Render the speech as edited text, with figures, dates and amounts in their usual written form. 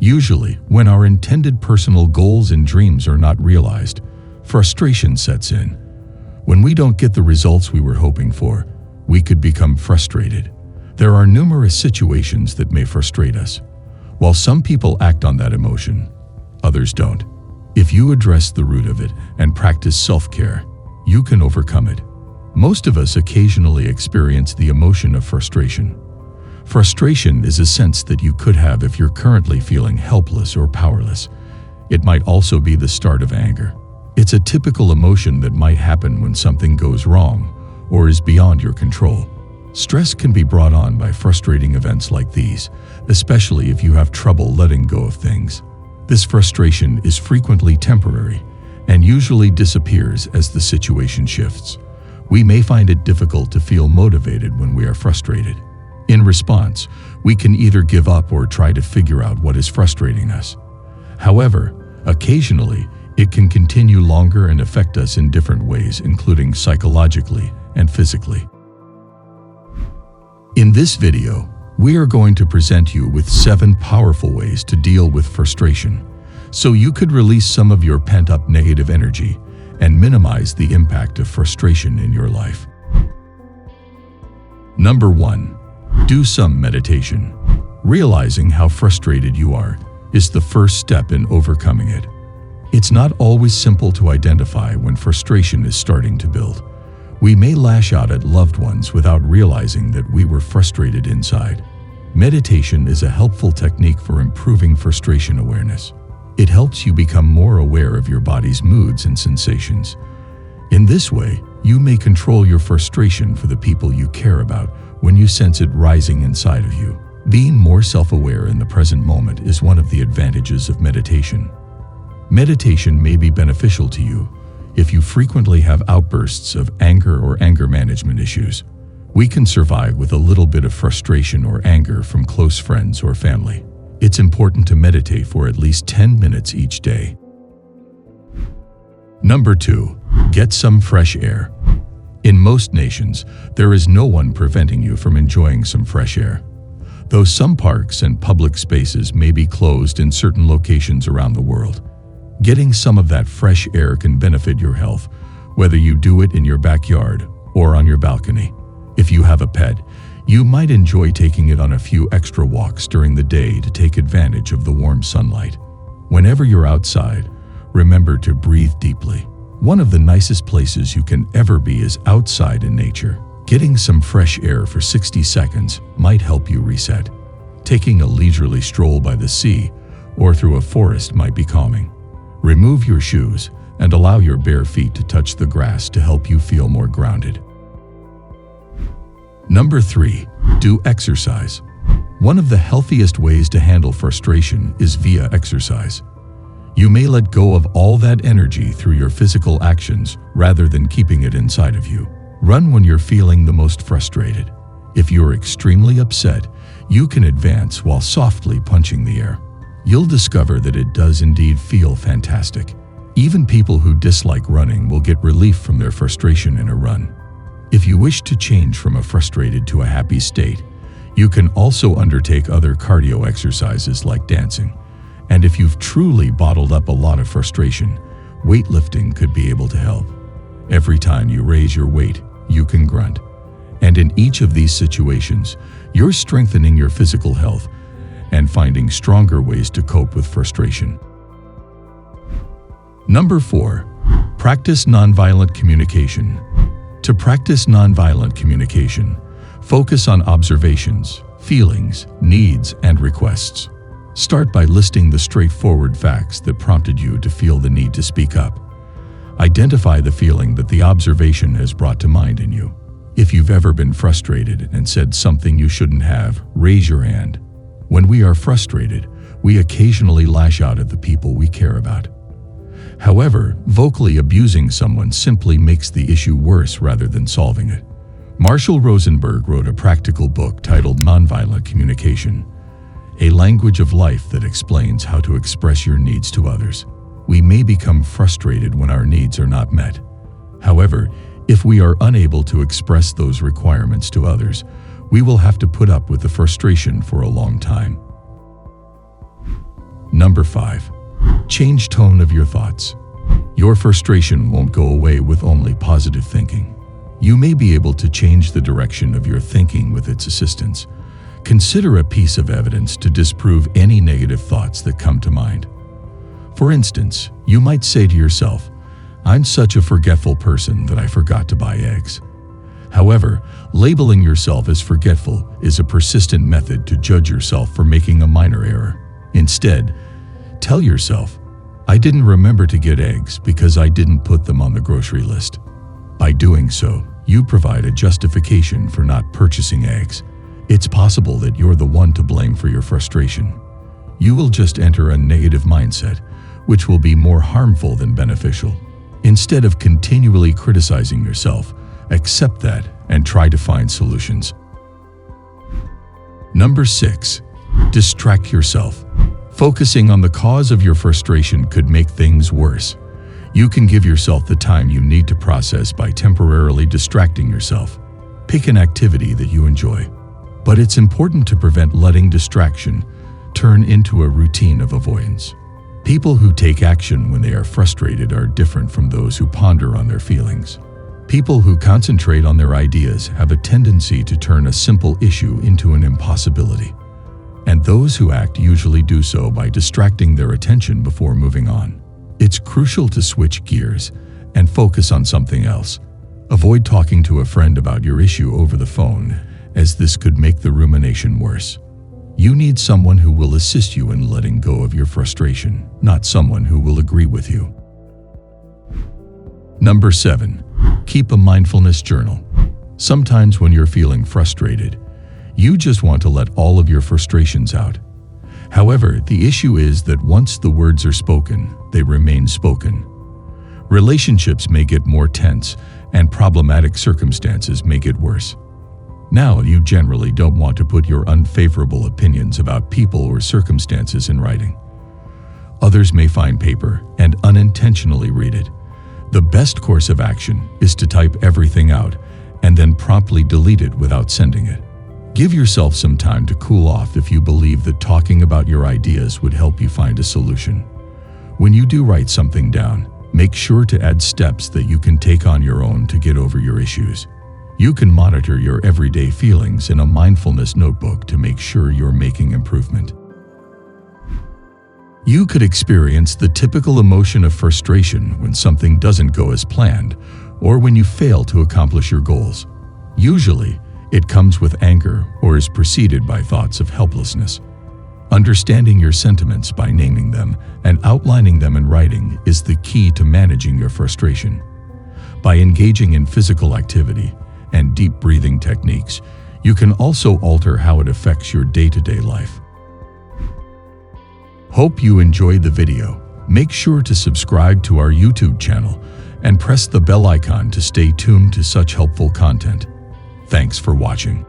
Usually, when our intended personal goals and dreams are not realized, frustration sets in. When we don't get the results we were hoping for, we could become frustrated. There are numerous situations that may frustrate us. While some people act on that emotion, others don't. If you address the root of it and practice self-care, you can overcome it. Most of us occasionally experience the emotion of frustration. Frustration is a sense that you could have if you're currently feeling helpless or powerless. It might also be the start of anger. It's a typical emotion that might happen when something goes wrong or is beyond your control. Stress can be brought on by frustrating events like these, especially if you have trouble letting go of things. This frustration is frequently temporary and usually disappears as the situation shifts. We may find it difficult to feel motivated when we are frustrated. In response, we can either give up or try to figure out what is frustrating us. However, occasionally, it can continue longer and affect us in different ways, including psychologically and physically. In this video, we are going to present you with 7 powerful ways to deal with frustration, so you could release some of your pent-up negative energy and minimize the impact of frustration in your life. Number 1. Do some meditation. Realizing how frustrated you are is the first step in overcoming it. It's not always simple to identify when frustration is starting to build. We may lash out at loved ones without realizing that we were frustrated inside. Meditation is a helpful technique for improving frustration awareness. It helps you become more aware of your body's moods and sensations. In this way, you may control your frustration for the people you care about when you sense it rising inside of you. Being more self-aware in the present moment is one of the advantages of meditation. Meditation may be beneficial to you if you frequently have outbursts of anger or anger management issues. We can survive with a little bit of frustration or anger from close friends or family. It's important to meditate for at least 10 minutes each day. Number 2. Get some fresh air. In most nations, there is no one preventing you from enjoying some fresh air. Though some parks and public spaces may be closed in certain locations around the world, getting some of that fresh air can benefit your health, whether you do it in your backyard or on your balcony. If you have a pet, you might enjoy taking it on a few extra walks during the day to take advantage of the warm sunlight. Whenever you're outside, remember to breathe deeply. One of the nicest places you can ever be is outside in nature. Getting some fresh air for 60 seconds might help you reset. Taking a leisurely stroll by the sea or through a forest might be calming. Remove your shoes and allow your bare feet to touch the grass to help you feel more grounded. Number 3. Do exercise. One of the healthiest ways to handle frustration is via exercise. You may let go of all that energy through your physical actions rather than keeping it inside of you. Run when you're feeling the most frustrated. If you're extremely upset, you can advance while softly punching the air. You'll discover that it does indeed feel fantastic. Even people who dislike running will get relief from their frustration in a run. If you wish to change from a frustrated to a happy state, you can also undertake other cardio exercises like dancing. And if you've truly bottled up a lot of frustration, weightlifting could be able to help. Every time you raise your weight, you can grunt. And in each of these situations, you're strengthening your physical health and finding stronger ways to cope with frustration. Number 4. Practice nonviolent communication. To practice nonviolent communication, focus on observations, feelings, needs, and requests. Start by listing the straightforward facts that prompted you to feel the need to speak up. Identify the feeling that the observation has brought to mind in you. If you've ever been frustrated and said something you shouldn't have, raise your hand. When we are frustrated, we occasionally lash out at the people we care about. However, vocally abusing someone simply makes the issue worse rather than solving it. Marshall Rosenberg wrote a practical book titled Nonviolent Communication, a language of life that explains how to express your needs to others. We may become frustrated when our needs are not met. However, if we are unable to express those requirements to others, we will have to put up with the frustration for a long time. Number 5. Change tone of your thoughts. Your frustration won't go away with only positive thinking. You may be able to change the direction of your thinking with its assistance. Consider a piece of evidence to disprove any negative thoughts that come to mind. For instance, you might say to yourself, "I'm such a forgetful person that I forgot to buy eggs." However, labeling yourself as forgetful is a persistent method to judge yourself for making a minor error. Instead, tell yourself, "I didn't remember to get eggs because I didn't put them on the grocery list." By doing so, you provide a justification for not purchasing eggs. It's possible that you're the one to blame for your frustration. You will just enter a negative mindset, which will be more harmful than beneficial. Instead of continually criticizing yourself, accept that and try to find solutions. Number 6. Distract yourself. Focusing on the cause of your frustration could make things worse. You can give yourself the time you need to process by temporarily distracting yourself. Pick an activity that you enjoy. But it's important to prevent letting distraction turn into a routine of avoidance. People who take action when they are frustrated are different from those who ponder on their feelings. People who concentrate on their ideas have a tendency to turn a simple issue into an impossibility. And those who act usually do so by distracting their attention before moving on. It's crucial to switch gears and focus on something else. Avoid talking to a friend about your issue over the phone, as this could make the rumination worse. You need someone who will assist you in letting go of your frustration, not someone who will agree with you. Number 7. Keep a mindfulness journal. Sometimes when you're feeling frustrated, you just want to let all of your frustrations out. However, the issue is that once the words are spoken, they remain spoken. Relationships may get more tense, and problematic circumstances may get worse. Now, you generally don't want to put your unfavorable opinions about people or circumstances in writing. Others may find paper and unintentionally read it. The best course of action is to type everything out and then promptly delete it without sending it. Give yourself some time to cool off if you believe that talking about your ideas would help you find a solution. When you do write something down, make sure to add steps that you can take on your own to get over your issues. You can monitor your everyday feelings in a mindfulness notebook to make sure you're making improvement. You could experience the typical emotion of frustration when something doesn't go as planned or when you fail to accomplish your goals. Usually, it comes with anger or is preceded by thoughts of helplessness. Understanding your sentiments by naming them and outlining them in writing is the key to managing your frustration. By engaging in physical activity and deep breathing techniques, you can also alter how it affects your day-to-day life. Hope you enjoyed the video. Make sure to subscribe to our YouTube channel and press the bell icon to stay tuned to such helpful content. Thanks for watching.